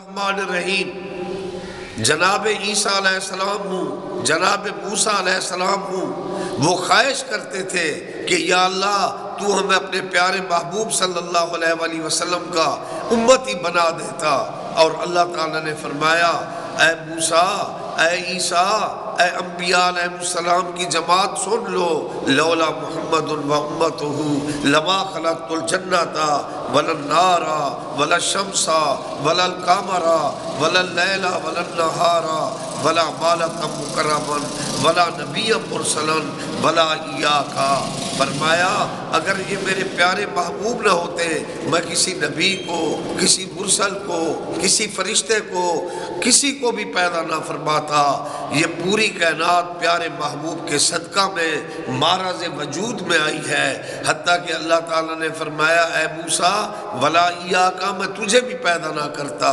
الرحمن الرحیم، جناب عیسیٰ علیہ السلام ہوں، جناب موسیٰ علیہ السلام ہوں، وہ خواہش کرتے تھے کہ یا اللہ تو ہمیں اپنے پیارے محبوب صلی اللہ علیہ وآلہ وسلم کا امتی بنا دیتا۔ اور اللہ تعالیٰ نے فرمایا اے موسیٰ، اے عیسیٰ، اے انبیاء علیہ السلام کی جماعت سن لو، لولا محمد و امتہ لما خلقت الجنۃ ولا النار ولا الشمس ولا القمر ولا اللیل ولا النہار ولا ملکا مکرما ولا نبی مرسلا ولا ایاک۔ فرمایا اگر یہ میرے پیارے محبوب نہ ہوتے، میں کسی نبی کو، کسی مرسل کو، کسی فرشتے کو، کسی کو بھی پیدا نہ فرماتا۔ یہ پوری کائنات پیارے محبوب کے صدقہ میں معرض وجود میں آئی ہے، حتیٰ کہ اللہ تعالیٰ نے فرمایا اے موسیٰ ولا ایاک، میں تجھے بھی پیدا نہ کرتا،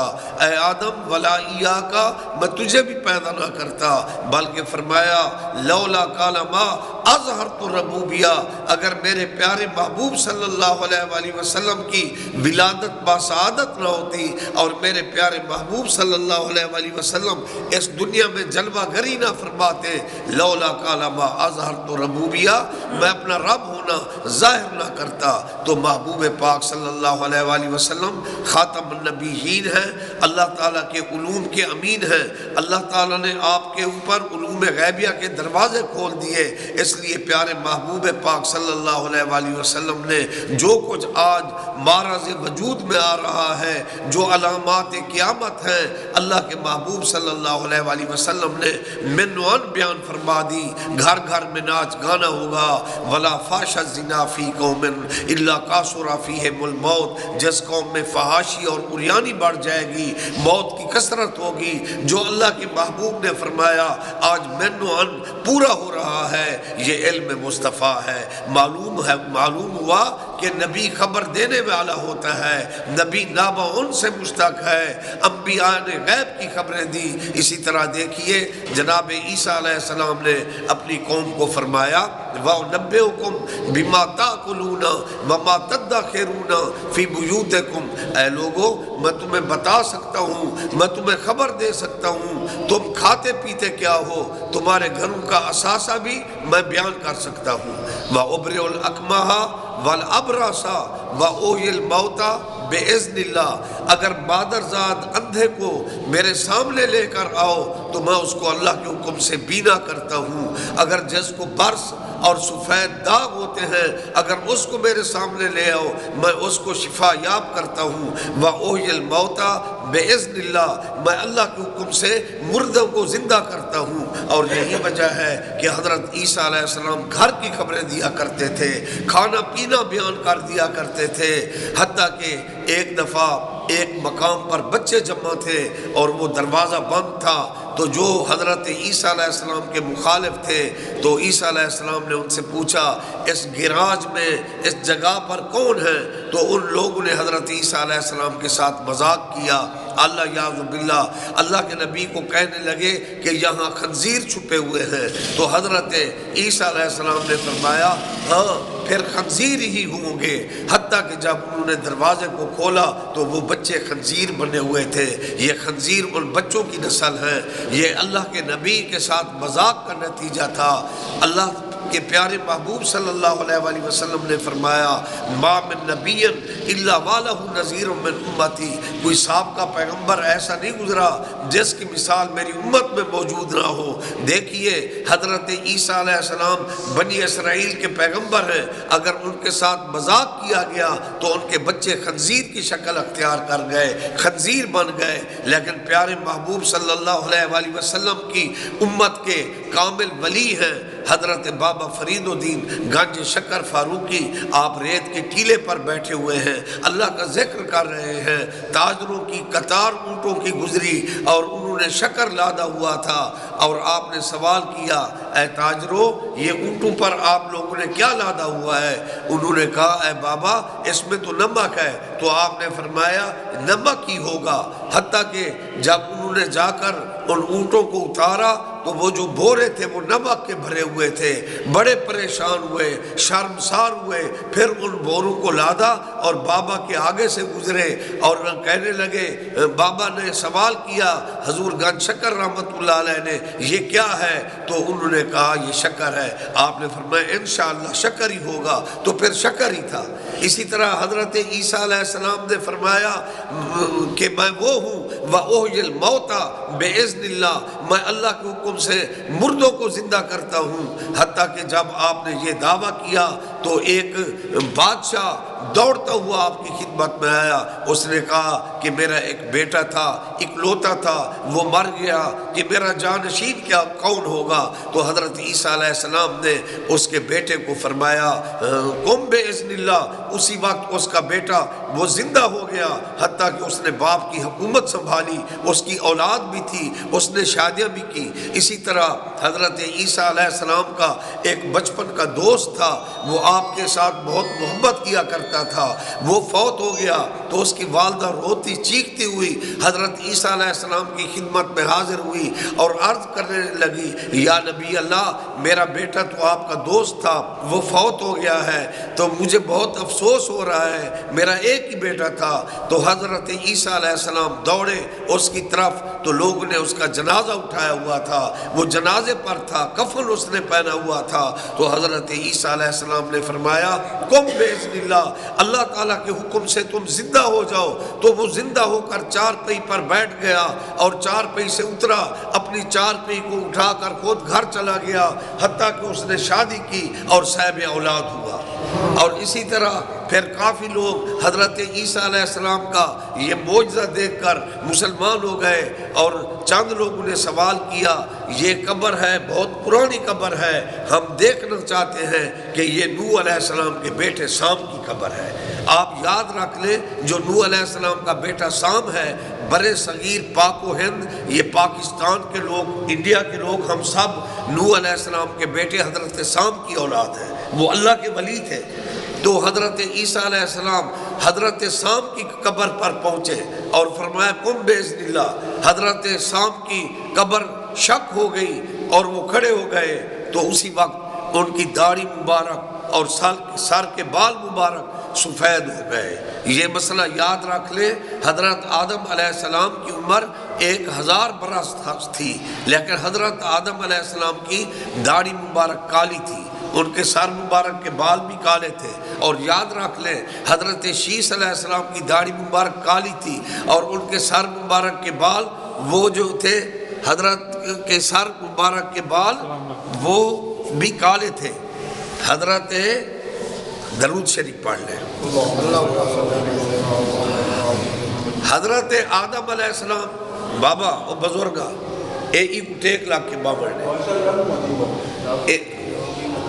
اے آدم ولا ایاک، میں تجھے بھی پیدا نہ کرتا، بلکہ فرمایا لولا قال ما اظہرت الربوبیہ، اگر میرے پیارے محبوب صلی اللہ علیہ وآلہ وسلم کی ولادت باسعادت نہ ہوتی اور میرے پیارے محبوب صلی اللہ علیہ وآلہ وسلم اس دنیا میں جلوہ گری نہ فرماتے، لولا قال ما اظہرت الربوبیہ، میں اپنا رب ہونا ظاہر نہ کرتا، تو محبوب پاک صلی اللہ علیہ وآلہ وسلم خاتم النبیین ہیں، اللہ تعالیٰ کے علوم کے امین ہیں، اللہ تعالیٰ نے آپ کے اوپر علوم غیبیہ کے دروازے کھول دیے، اس لیے پیارے محبوب پاک صلی اللہ علیہ وآلہ وسلم نے جو کچھ آج معرض وجود میں آ رہا ہے، جو علامات قیامت ہیں، اللہ کے محبوب صلی اللہ علیہ وآلہ وسلم نے من و عن بیان فرما دی۔ گھر گھر میں ناچ گانا ہوگا، ولا فاش الزنا فی قوم الا کثر فیہم الموت، جس قوم میں فحاشی اور عریانی بڑھ جائے گی، موت کی کثرت ہوگی۔ جو اللہ کے محبوب نے فرمایا آج من و عن پورا ہو رہا ہے، یہ علم مصطفیٰ ہے۔ معلوم ہوا کہ نبی خبر دینے والا ہوتا ہے، نبی نابعون سے مشتق ہے، انبیاء نے غیب کی خبریں دی۔ اسی طرح دیکھیے جناب عیسیٰ علیہ السلام نے اپنی قوم کو فرمایا وَأُنَبِّئُكُم بِمَا تَأْكُلُونَ وَمَا تَدَّخِرُونَ فِي بُيُوتِكُمْ، اے لوگو میں تمہیں بتا سکتا ہوں، میں تمہیں خبر دے سکتا ہوں، تم کھاتے پیتے کیا ہو، تمہارے گھروں کا اثاثہ بھی میں بیان کر سکتا ہوں۔ وَأُبْرِئُ الْأَكْمَحَ وَالْأَبْرَصَ وَأُحْيِي الْمَوْتَى بِإِذْنِ اللَّهِ، اگر مادرزاد اندھے کو میرے سامنے لے کر آؤ تو میں اس کو اللہ کے حکم سے بینا کرتا ہوں، اگر جس کو برس اور سفید داغ ہوتے ہیں اگر اس کو میرے سامنے لے آؤ میں اس کو شفا یاب کرتا ہوں۔ وَأُحْيِي الْمَوْتَى بِإِذْنِ اللَّهِ، میں اللہ کے حکم سے مردوں کو زندہ کرتا ہوں۔ اور یہی وجہ ہے کہ حضرت عیسیٰ علیہ السلام گھر کی خبریں دیا کرتے تھے، کھانا پینا بیان کر دیا کرتے تھے، حتیٰ کہ ایک دفعہ ایک مقام پر بچے جمع تھے اور وہ دروازہ بند تھا، تو جو حضرت عیسیٰ علیہ السلام کے مخالف تھے تو عیسیٰ علیہ السلام نے ان سے پوچھا اس گراج میں اس جگہ پر کون ہے، تو ان لوگوں نے حضرت عیسیٰ علیہ السلام کے ساتھ مذاق کیا۔ اللہ یعوذ باللہ، اللہ کے نبی کو کہنے لگے کہ یہاں خنزیر چھپے ہوئے ہیں، تو حضرت عیسیٰ علیہ السلام نے فرمایا ہاں پھر خنزیر ہی ہوں گے، حتیٰ کہ جب انہوں نے دروازے کو کھولا تو وہ بچے خنزیر بنے ہوئے تھے۔ یہ خنزیر ان بچوں کی نسل ہے، یہ اللہ کے نبی کے ساتھ مذاق کا نتیجہ تھا۔ اللہ کہ پیارے محبوب صلی اللہ علیہ وآلہ وسلم نے فرمایا ما من نبی الا والہ نذیر من امتی، کوئی سابقہ پیغمبر ایسا نہیں گزرا جس کی مثال میری امت میں موجود نہ ہو۔ دیکھیے حضرت عیسیٰ علیہ السلام بنی اسرائیل کے پیغمبر ہیں، اگر ان کے ساتھ مذاق کیا گیا تو ان کے بچے خنزیر کی شکل اختیار کر گئے، خنزیر بن گئے، لیکن پیارے محبوب صلی اللہ علیہ وآلہ وسلم کی امت کے کامل ولی ہیں حضرت بابا فرید الدین گنج شکر فاروقی، آپ ریت کے ٹیلے پر بیٹھے ہوئے ہیں، اللہ کا ذکر کر رہے ہیں، تاجروں کی قطار اونٹوں کی گزری اور انہوں نے شکر لادا ہوا تھا، اور آپ نے سوال کیا اے تاجروں یہ اونٹوں پر آپ لوگوں نے کیا لادا ہوا ہے؟ انہوں نے کہا اے بابا اس میں تو نمک ہے، تو آپ نے فرمایا نمک ہی ہوگا، حتیٰ کہ جب انہوں نے جا کر ان اونٹوں کو اتارا تو وہ جو بورے تھے وہ نمک کے بھرے ہوئے تھے، بڑے پریشان ہوئے، شرمسار ہوئے، پھر ان بوروں کو لادا اور بابا کے آگے سے گزرے اور کہنے لگے، بابا نے سوال کیا حضور گنج شکر رحمت اللہ علیہ نے، یہ کیا ہے؟ تو انہوں نے کہا یہ شکر ہے۔ آپ نے فرمایا انشاءاللہ شکر ہی ہوگا، تو پھر شکر ہی تھا۔ اسی طرح حضرت عیسیٰ علیہ السلام نے فرمایا کہ میں وہ ہوں وَأُحْيِي الْمَوْتَى بِإِذْنِ اللَّهِ، میں اللہ کے حکم سے مردوں کو زندہ کرتا ہوں۔ حتیٰ کہ جب آپ نے یہ دعویٰ کیا تو ایک بادشاہ دوڑتا ہوا آپ کی خدمت میں آیا، اس نے کہا کہ میرا ایک بیٹا تھا، اکلوتا تھا، وہ مر گیا، کہ میرا جانشین کیا کون ہوگا؟ تو حضرت عیسیٰ علیہ السلام نے اس کے بیٹے کو فرمایا قم بِإِذْنِ اللَّهِ، اسی وقت اس کا بیٹا وہ زندہ ہو گیا، حتیٰ کہ اس نے باپ کی حکومت سنبھالی، اس کی اولاد بھی تھی، اس نے شادیاں بھی کی۔ اسی طرح حضرت عیسیٰ علیہ السلام کا ایک بچپن کا دوست تھا، وہ آپ کے ساتھ بہت محبت کیا کرتا تھا، وہ فوت ہو گیا تو اس کی والدہ روتی چیختی ہوئی حضرت عیسیٰ علیہ السلام کی خدمت میں حاضر ہوئی اور عرض کرنے لگی، یا نبی اللہ، میرا بیٹا تو آپ کا دوست تھا، وہ فوت ہو گیا ہے، تو مجھے بہت افسوس ہو رہا ہے، میرا ایک ہی بیٹا تھا۔ تو حضرت عیسیٰ علیہ السلام دوڑے اس کی طرف، تو لوگوں نے اس کا جنازہ اٹھایا ہوا تھا، وہ جنازے پر تھا، کفن اس نے پہنا ہوا تھا۔ تو حضرت عیسیٰ علیہ السلام نے فرمایا قم بِإِذْنِ اللَّهِ، اللہ تعالیٰ کے حکم سے تم زندہ ہو جاؤ۔ تو وہ زندہ ہو کر چارپائی پر بیٹھ گیا اور چارپائی سے اترا، اپنی چارپائی کو اٹھا کر خود گھر چلا گیا، حتیٰ کہ اس نے شادی کی اور صاحب اولاد ہوا۔ اور اسی طرح پھر کافی لوگ حضرت عیسیٰ علیہ السلام کا یہ معجزہ دیکھ کر مسلمان ہو گئے، اور چند لوگوں نے سوال کیا یہ قبر ہے، بہت پرانی قبر ہے، ہم دیکھنا چاہتے ہیں کہ یہ نوح علیہ السلام کے بیٹے سام کی قبر ہے۔ آپ یاد رکھ لیں، جو نوح علیہ السلام کا بیٹا سام ہے، برے صغیر پاک و ہند، یہ پاکستان کے لوگ، انڈیا کے لوگ، ہم سب نوح علیہ السلام کے بیٹے حضرت سام کی اولاد ہیں، وہ اللہ کے ولی تھے۔ تو حضرت عیسیٰ علیہ السلام حضرت سام کی قبر پر پہنچے اور فرمایا قم بِإِذْنِ اللَّهِ۔ حضرت سام کی قبر شک ہو گئی اور وہ کھڑے ہو گئے، تو اسی وقت ان کی داڑھی مبارک اور سر کے بال مبارک سفید ہو گئے۔ یہ مسئلہ یاد رکھ لیں، حضرت آدم علیہ السلام کی عمر 1000 برس تھی، لیکن حضرت آدم علیہ السلام کی داڑھی مبارک کالی تھی، ان کے سر مبارک کے بال بھی کالے تھے۔ اور یاد رکھ لیں، حضرت شیس علیہ السلام کی داڑھی مبارک کالی تھی اور ان کے سر مبارک کے بال وہ جو تھے، حضرت کے سر مبارک کے بال وہ بھی کالے تھے۔ حضرت درود شریف پڑھ لیں۔ حضرت آدم علیہ السلام بابا او بزرگا ای کو ٹیک لاکھ کے بابا نے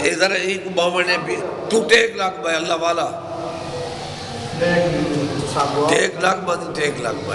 ادھر ای کو بابا نے بھی تو ٹیک لاکھ بھائی اللہ والا ٹیک لاکھ بھائی ٹیک لاکھ بھائی